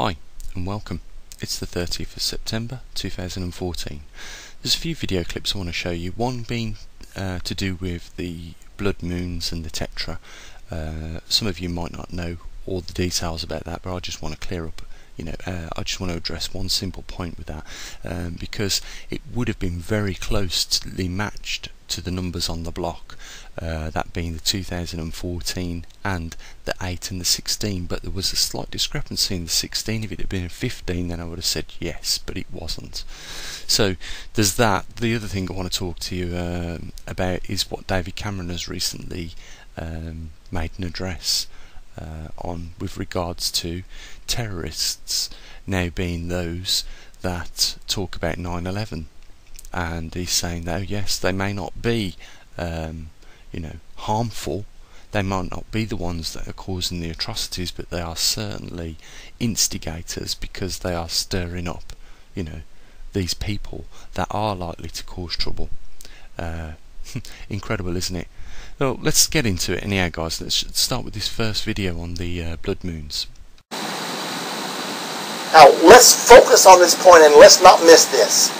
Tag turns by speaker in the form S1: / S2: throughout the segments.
S1: Hi and welcome. It's the 30th of September 2014. There's a few video clips I want to show you, one being to do with the blood moons and the tetra. Some of you might not know all the details about that, but I just want to clear up, I just want to address one simple point with that, because it would have been very closely matched to the numbers on the block, that being the 2014 and the 8 and the 16, but there was a slight discrepancy in the 16. If it had been a 15, then I would have said yes, but it wasn't. So there's that. The other thing I want to talk to you about is what David Cameron has recently made an address on with regards to terrorists now being those that talk about 9/11. And he's saying that, oh yes, they may not be harmful, they might not be the ones that are causing the atrocities, but they are certainly instigators, because they are stirring up these people that are likely to cause trouble. Incredible, isn't it? Well, let's get into it anyhow, guys. Let's start with this first video on the blood moons.
S2: Now let's focus on this point and let's not miss this.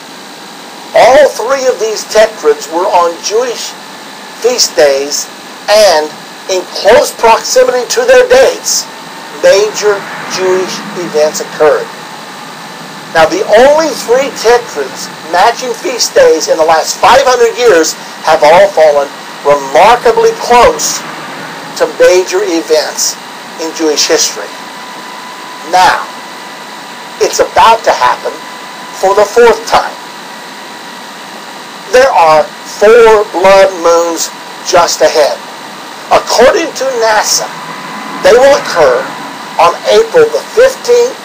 S2: All three of these tetrads were on Jewish feast days, and in close proximity to their dates, major Jewish events occurred. Now the only three tetrads matching feast days in the last 500 years have all fallen remarkably close to major events in Jewish history. Now, it's about to happen for the fourth time. There are 4 blood moons just ahead. According to NASA, they will occur on April the 15th,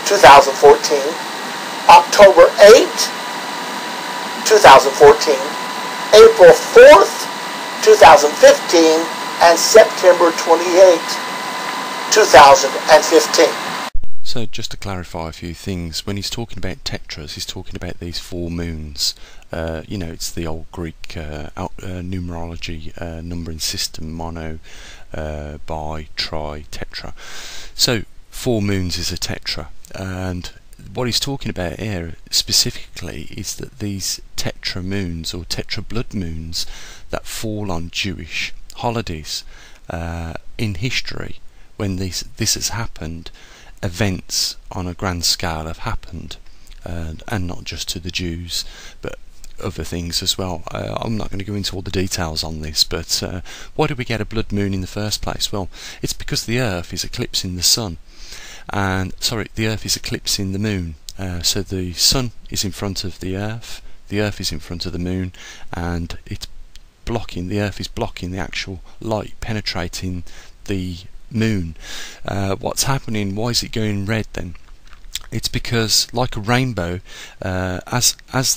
S2: 2014, October 8th, 2014, April 4th, 2015, and September 28th, 2015.
S1: So just to clarify a few things, when he's talking about tetras, he's talking about these 4 moons. It's the old Greek numerology numbering system: mono, bi, tri, tetra. So 4 moons is a tetra, and what he's talking about here specifically is that these tetra moons, or tetra blood moons, that fall on Jewish holidays in history, when this has happened, events on a grand scale have happened, and not just to the Jews, but other things as well. I'm not going to go into all the details on this, but why do we get a blood moon in the first place? Well, it's because the Earth is eclipsing the sun, and the Earth is eclipsing the moon. So the sun is in front of the Earth is in front of the moon, and the Earth is blocking the actual light penetrating the moon. What's happening? Why is it going red then? It's because, like a rainbow, as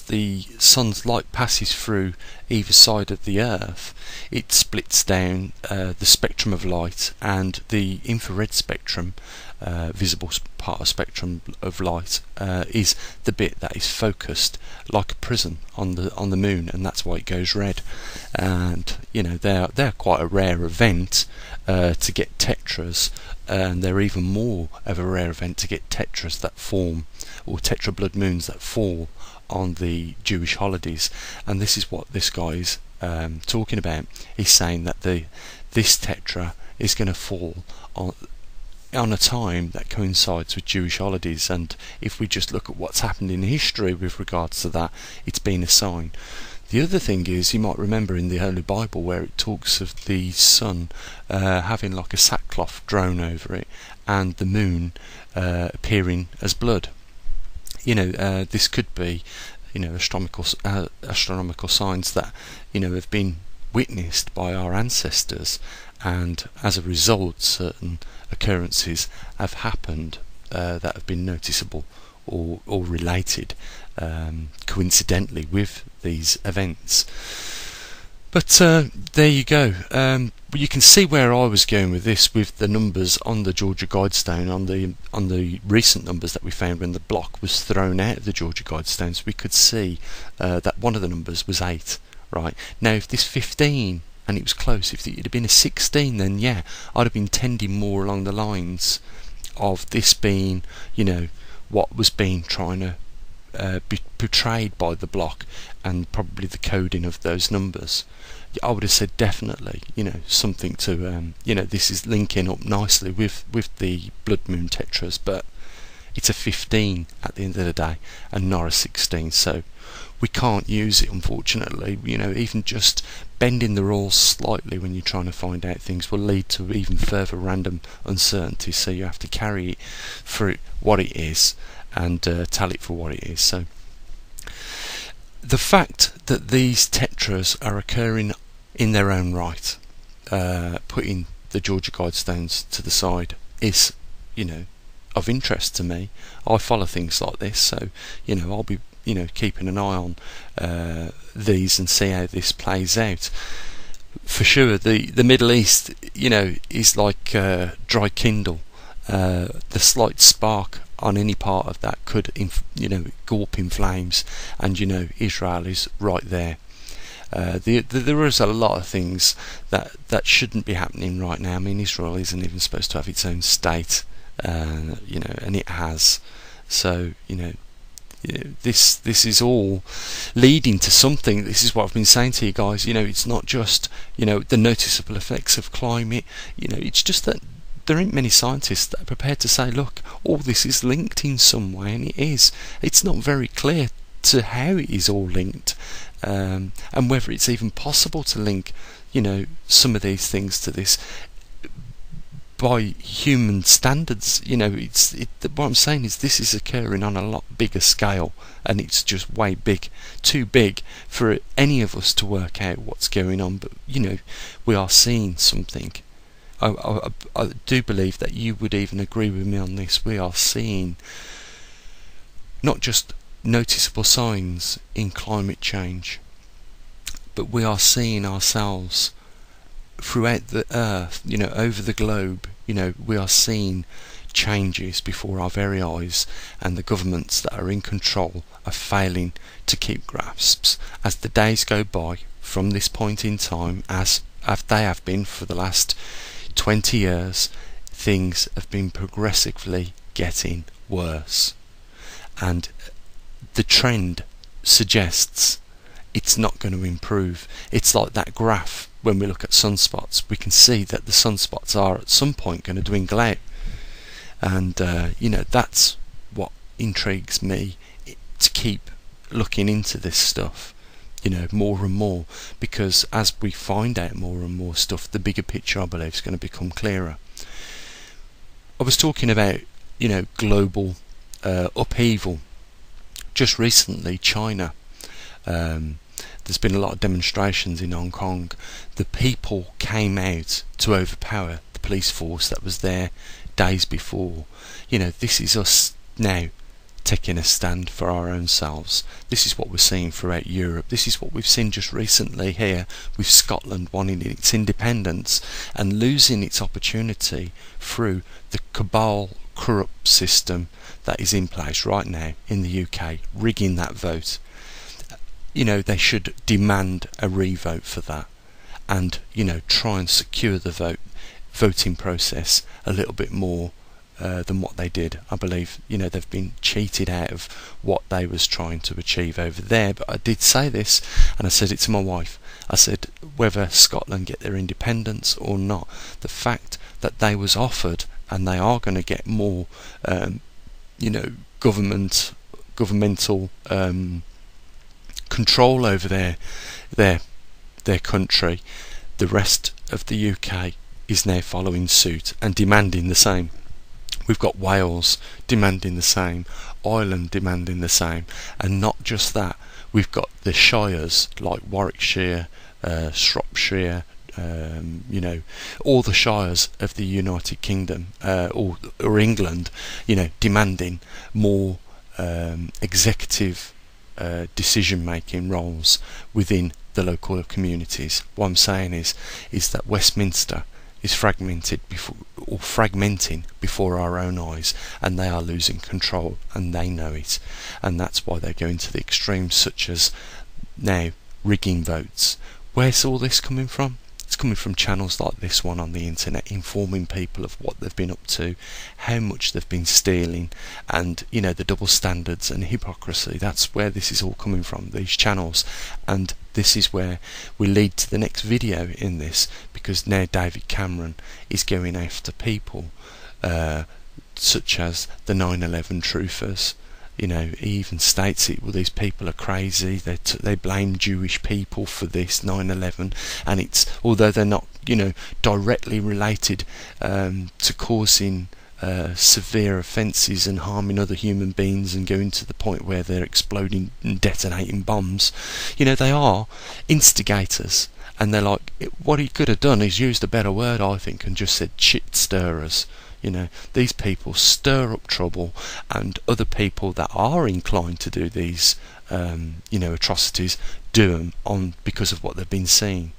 S1: the sun's light passes through either side of the Earth, it splits down the spectrum of light, and the infrared spectrum, visible part of spectrum of light, is the bit that is focused like a prism on the moon, and that's why it goes red. And they're quite a rare event to get tetras, and they're even more of a rare event to get tetras that form, or tetra blood moons that fall on the Jewish holidays. And this is what this guy's talking about. He's saying that this tetra is going to fall on a time that coincides with Jewish holidays, and if we just look at what's happened in history with regards to that, it's been a sign. The other thing is, you might remember in the Holy Bible where it talks of the sun having like a sackcloth drawn over it, and the moon appearing as blood. This could be astronomical signs that have been witnessed by our ancestors, and as a result certain occurrences have happened that have been noticeable or related coincidentally with these events. But there you go. You can see where I was going with this, with the numbers on the Georgia Guidestone, on the recent numbers that we found when the block was thrown out of the Georgia Guidestone. So we could see that one of the numbers was 8. Right now, if this 15, and it was close, if it had been a 16, then yeah, I'd have been tending more along the lines of this being, what was being trying to be portrayed by the bloc, and probably the coding of those numbers, I would have said definitely, something to, this is linking up nicely with the blood moon tetras, but it's a 15 at the end of the day and not a 16, so we can't use it, unfortunately. Even just bending the rules slightly when you're trying to find out things will lead to even further random uncertainty, so you have to carry it for what it is and tell it for what it is. So the fact that these tetras are occurring in their own right, putting the Georgia Guidestones to the side, is, of interest to me. I follow things like this, so I'll be keeping an eye on these and see how this plays out. For sure, the Middle East, is like dry kindle. The slight spark on any part of that could, go up in flames, and Israel is right there. There is a lot of things that shouldn't be happening right now. I mean, Israel isn't even supposed to have its own state, and it has. So this is all leading to something. This is what I've been saying to you guys. It's not just the noticeable effects of climate. It's just that there ain't many scientists that are prepared to say, look, all this is linked in some way, and it is. It's not very clear to how it is all linked, and whether it's even possible to link some of these things to this by human standards. What I'm saying is this is occurring on a lot bigger scale, and it's just way too big for any of us to work out what's going on. But we are seeing something. I do believe that you would even agree with me on this. We are seeing not just noticeable signs in climate change, but we are seeing ourselves throughout the earth, over the globe. We are seeing changes before our very eyes, and the governments that are in control are failing to keep grasps. As the days go by from this point in time, as they have been for the last 20 years, things have been progressively getting worse, and the trend suggests it's not going to improve. It's like that graph when we look at sunspots. We can see that the sunspots are at some point going to dwindle out, and that's what intrigues me, to keep looking into this stuff more and more, because as we find out more and more stuff, the bigger picture, I believe, is going to become clearer. I was talking about global upheaval. Just recently, China, there's been a lot of demonstrations in Hong Kong. The people came out to overpower the police force that was there days before. This is us now taking a stand for our own selves. This is what we're seeing throughout Europe. This is what we've seen just recently here with Scotland wanting its independence and losing its opportunity through the cabal corrupt system that is in place right now in the UK, rigging that vote. They should demand a revote for that, and try and secure the voting process a little bit more than what they did. I believe they've been cheated out of what they was trying to achieve over there. But I did say this, and I said it to my wife. I said, whether Scotland get their independence or not, the fact that they was offered, and they are going to get more governmental control over their country, the rest of the UK is now following suit and demanding the same. We've got Wales demanding the same, Ireland demanding the same, and not just that, we've got the shires like Warwickshire, Shropshire, all the shires of the United Kingdom or England, demanding more executive decision-making roles within the local communities. What I'm saying is that Westminster is fragmenting before our own eyes, and they are losing control, and they know it, and that's why they're going to the extremes, such as now rigging votes. Where's all this coming from? It's It's coming from channels like this one on the internet, informing people of what they've been up to, how much they've been stealing, and the double standards and hypocrisy. That's where this is all coming from, these channels. And this is where we lead to the next video in this, because now David Cameron is going after people such as the 9/11 truthers. He even states it, well, these people are crazy, they blame Jewish people for this 9/11, and it's, although they're not directly related to causing severe offences and harming other human beings and going to the point where they're exploding and detonating bombs, they are instigators. And they're like, what he could have done is used a better word, I think, and just said shit stirrers. These people stir up trouble, and other people that are inclined to do these atrocities do them because of what they've been seeing.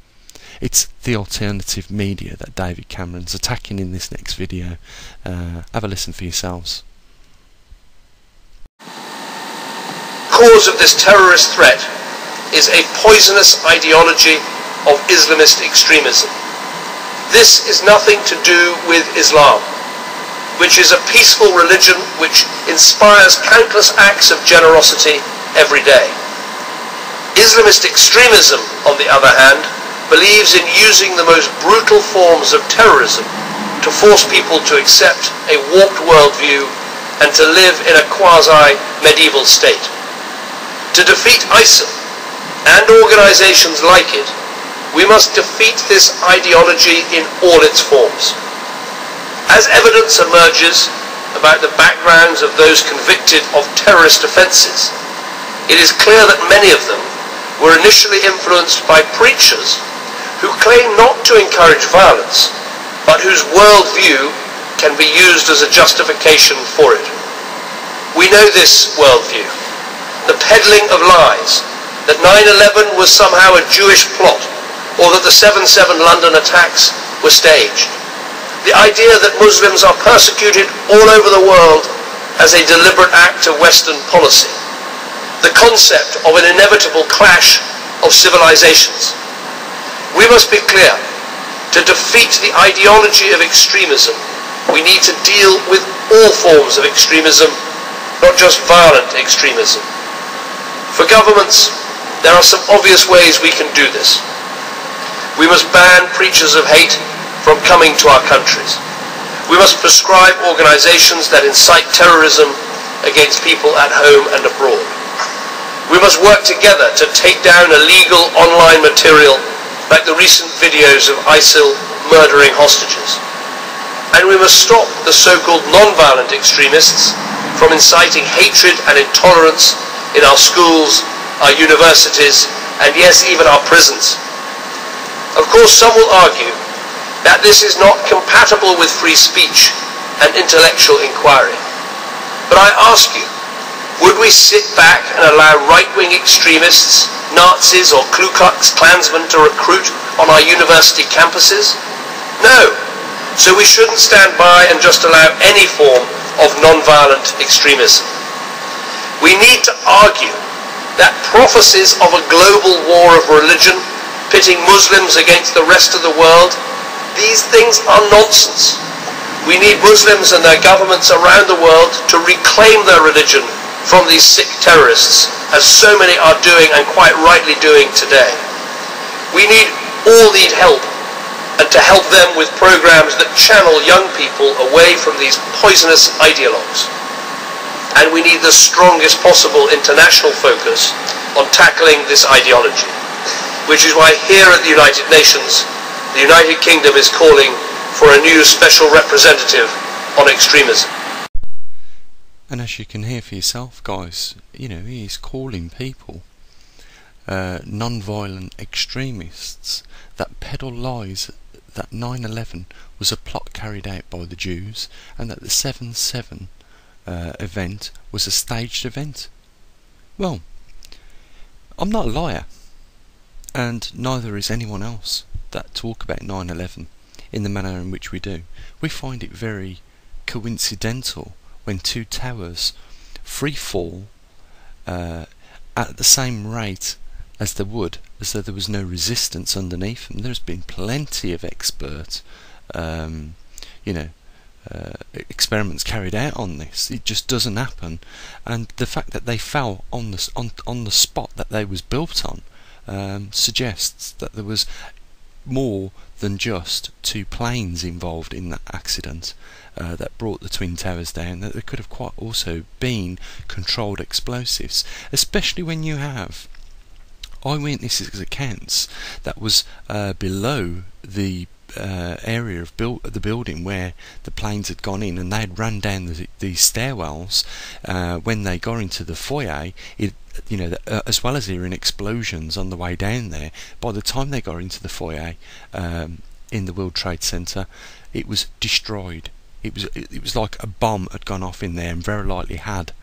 S1: It's the alternative media that David Cameron's attacking in this next video. Have a listen for yourselves.
S3: Cause of this terrorist threat is a poisonous ideology of Islamist extremism. This is nothing to do with Islam, which is a peaceful religion which inspires countless acts of generosity every day. Islamist extremism, on the other hand, believes in using the most brutal forms of terrorism to force people to accept a warped worldview and to live in a quasi-medieval state. To defeat ISIL and organizations like it, we must defeat this ideology in all its forms. As evidence emerges about the backgrounds of those convicted of terrorist offences, it is clear that many of them were initially influenced by preachers who claim not to encourage violence, but whose worldview can be used as a justification for it. We know this worldview, the peddling of lies, that 9/11 was somehow a Jewish plot, or that the 7/7 London attacks were staged. The idea that Muslims are persecuted all over the world as a deliberate act of Western policy. The concept of an inevitable clash of civilizations. We must be clear, to defeat the ideology of extremism, we need to deal with all forms of extremism, not just violent extremism. For governments, there are some obvious ways we can do this. We must ban preachers of hate from coming to our countries. We must prescribe organizations that incite terrorism against people at home and abroad. We must work together to take down illegal online material like the recent videos of ISIL murdering hostages. And we must stop the so-called non-violent extremists from inciting hatred and intolerance in our schools, our universities, and yes, even our prisons. Of course, some will argue that this is not compatible with free speech and intellectual inquiry. But I ask you, would we sit back and allow right-wing extremists, Nazis or Ku Klux Klansmen to recruit on our university campuses? No. So we shouldn't stand by and just allow any form of non-violent extremism. We need to argue that prophecies of a global war of religion, pitting Muslims against the rest of the world, these things are nonsense. We need Muslims and their governments around the world to reclaim their religion from these sick terrorists, as so many are doing and quite rightly doing today. We all need help, and to help them with programs that channel young people away from these poisonous ideologues. And we need the strongest possible international focus on tackling this ideology, which is why here at the United Nations, the United Kingdom is calling for a new special representative on extremism.
S1: And as you can hear for yourself, guys, he's calling people non-violent extremists that peddle lies that 9/11 was a plot carried out by the Jews, and that the 7/7 event was a staged event. Well, I'm not a liar, and neither is anyone else that talk about 9/11 in the manner in which we do. We find it very coincidental when two towers free fall at the same rate as there would, as though there was no resistance underneath them. There's been plenty of expert, experiments carried out on this. It just doesn't happen, and the fact that they fell on the spot that they was built on suggests that there was more than just two planes involved in that accident that brought the Twin Towers down. That there could have quite also been controlled explosives, especially when you have eyewitnesses accounts that was below the area of the building where the planes had gone in, and they had run down the stairwells. When they got into the foyer, as well as hearing explosions on the way down there, by the time they got into the foyer in the World Trade Center, it was destroyed. It was like a bomb had gone off in there, and very likely had.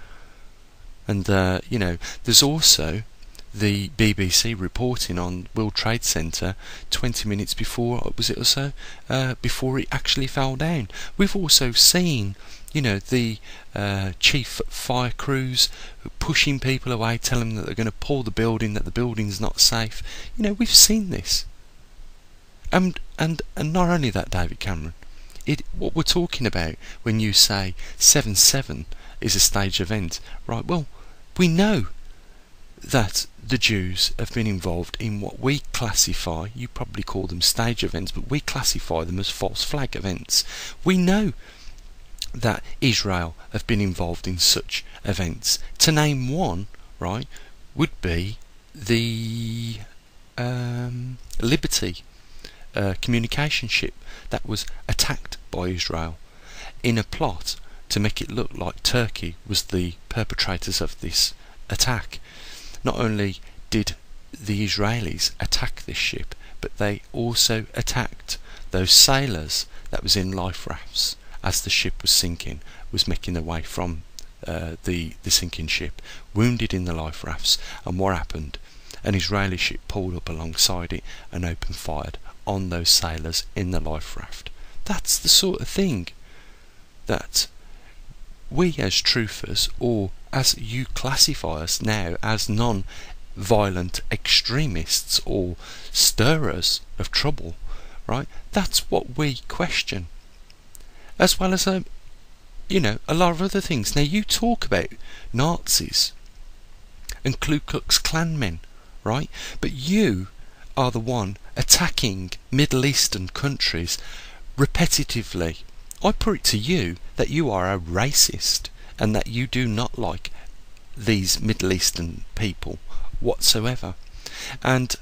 S1: And there's also the BBC reporting on World Trade Center 20 minutes before, was it or so, before it actually fell down. We've also seen, the chief fire crews pushing people away, telling them that they're going to pull the building, that the building's not safe. We've seen this. And not only that, David Cameron, what we're talking about when you say 7/7 is a staged event, right? Well, we know that the Jews have been involved in what we classify, you probably call them stage events, but we classify them as false flag events. We know that Israel have been involved in such events. To name one, right, would be the Liberty communication ship that was attacked by Israel in a plot to make it look like Turkey was the perpetrators of this attack. Not only did the Israelis attack this ship, but they also attacked those sailors that was in life rafts as the ship was sinking, was making their way from the sinking ship, wounded in the life rafts. And what happened? An Israeli ship pulled up alongside it and opened fire on those sailors in the life raft. That's the sort of thing that we as truthers, or as you classify us now as non-violent extremists or stirrers of trouble, right? That's what we question, as well as a lot of other things. Now, you talk about Nazis and Ku Klux Klan men, right? But you are the one attacking Middle Eastern countries repetitively. I put it to you that you are a racist and that you do not like these Middle Eastern people whatsoever. And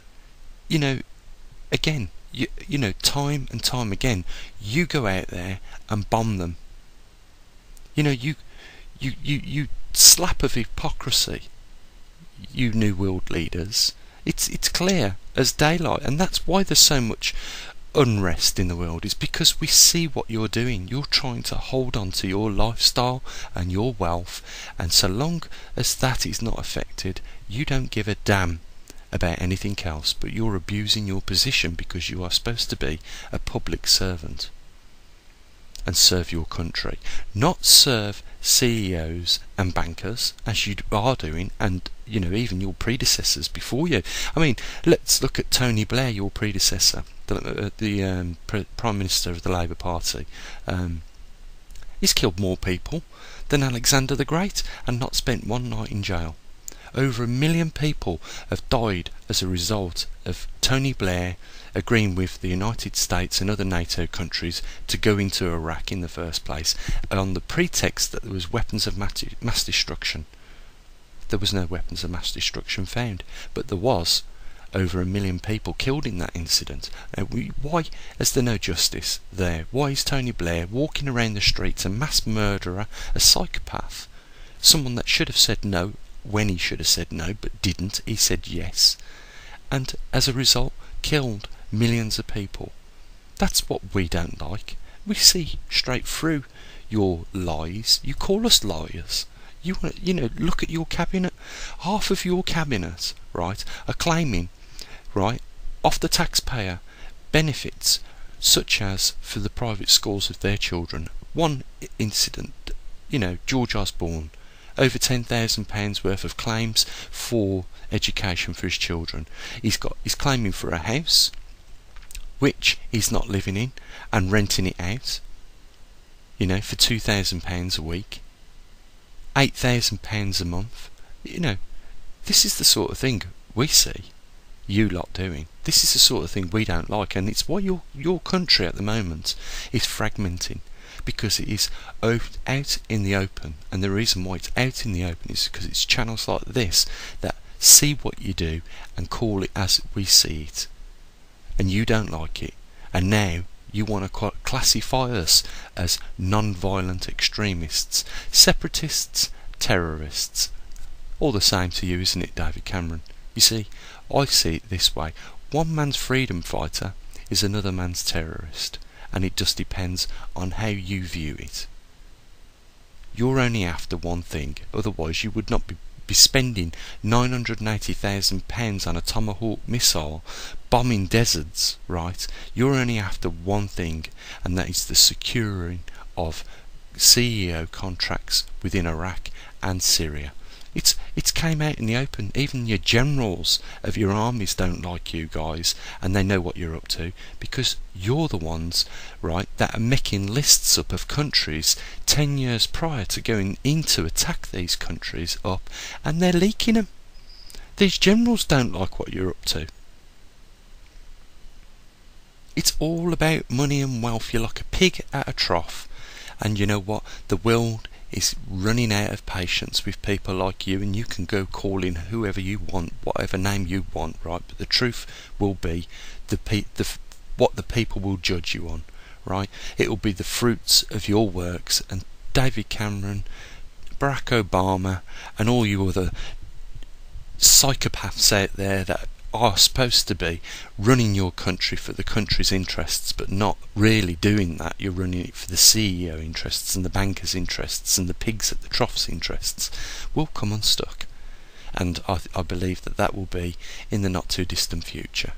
S1: again, time and time again, you go out there and bomb them. You slap of hypocrisy, you New World leaders. It's clear as daylight, and that's why there's so much unrest in the world, is because we see what you're doing. You're trying to hold on to your lifestyle and your wealth, and so long as that is not affected, you don't give a damn about anything else, but you're abusing your position because you are supposed to be a public servant and serve your country, not serve CEOs and bankers as you are doing, and even your predecessors before you. I mean, let's look at Tony Blair, your predecessor, the Prime Minister of the Labour Party. He's killed more people than Alexander the Great and not spent one night in jail. Over 1 million people have died as a result of Tony Blair agreeing with the United States and other NATO countries to go into Iraq in the first place, on the pretext that there was weapons of mass destruction. There was no weapons of mass destruction found, but there was over 1 million people killed in that incident. Now, why is there no justice there? Why is Tony Blair walking around the streets a mass murderer, a psychopath, someone that should have said no when he should have said no but didn't? He said yes, and as a result killed millions of people. That's what we don't like. We see straight through your lies. You call us liars. You look at your cabinet. Half of your cabinet, right, are claiming, right, off the taxpayer, benefits such as for the private schools of their children. One incident, George Osborne over £10,000 worth of claims for education for his children. He's claiming for a house which he's not living in and renting it out, you know, for £2,000 a week, £8,000 a month. You know, this is the sort of thing we see you lot doing. This is the sort of thing we don't like, and it's why your country at the moment is fragmenting, because it is out in the open. And the reason why it's out in the open is because it's channels like this that see what you do and call it as we see it, and you don't like it, and now you want to classify us as non-violent extremists, separatists, terrorists. All the same to you, isn't it, David Cameron? You see, I see it this way: one man's freedom fighter is another man's terrorist, and it just depends on how you view it. You're only after one thing, otherwise you would not be spending £980,000 on a Tomahawk missile bombing deserts, right? You're only after one thing, and that is the securing of CEO contracts within Iraq and Syria. It's came out in the open. Even your generals of your armies don't like you guys, and they know what you're up to, because you're the ones, right, that are making lists up of countries 10 years prior to going in to attack these countries up, and they're leaking them. These generals don't like what you're up to. It's all about money and wealth. You're like a pig at a trough, and you know what? The world is running out of patience with people like you, and you can go calling whoever you want, whatever name you want, right? But the truth will be what the people will judge you on, right? It will be the fruits of your works, and David Cameron, Barack Obama, and all you other psychopaths out there that are supposed to be running your country for the country's interests, but not really doing that. You're running it for the CEO interests and the bankers' interests and the pigs at the trough's interests, will come unstuck. And I believe that will be in the not too distant future.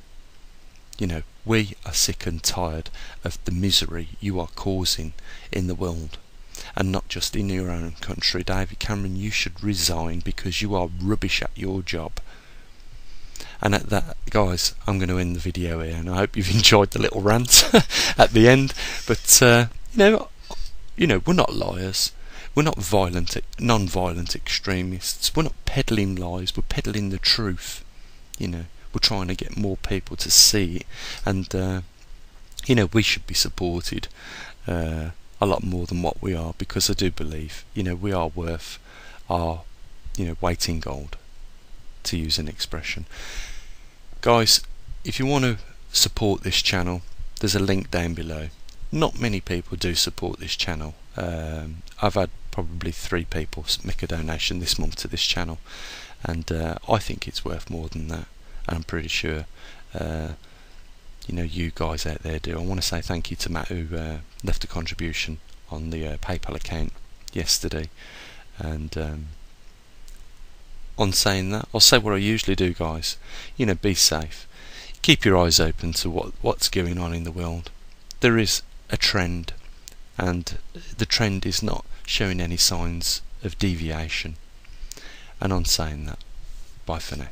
S1: You know, we are sick and tired of the misery you are causing in the world, and not just in your own country. David Cameron, you should resign, because you are rubbish at your job. And at that, guys, I'm going to end the video here, and I hope you've enjoyed the little rant at the end. But you know, we're not liars. We're not non-violent extremists. We're not peddling lies. We're peddling the truth. You know, we're trying to get more people to see it, and you know, we should be supported a lot more than what we are, because I do believe, you know, we are worth our, you know, weight in gold, to use an expression. Guys, if you want to support this channel, there's a link down below. Not many people do support this channel. I've had probably 3 people make a donation this month to this channel, and I think it's worth more than that, and I'm pretty sure you know, you guys out there do. I want to say thank you to Matt, who left a contribution on the PayPal account yesterday, and on saying that, I'll say what I usually do, guys. You know, be safe. Keep your eyes open to what's going on in the world. There is a trend, and the trend is not showing any signs of deviation. And on saying that, bye for now.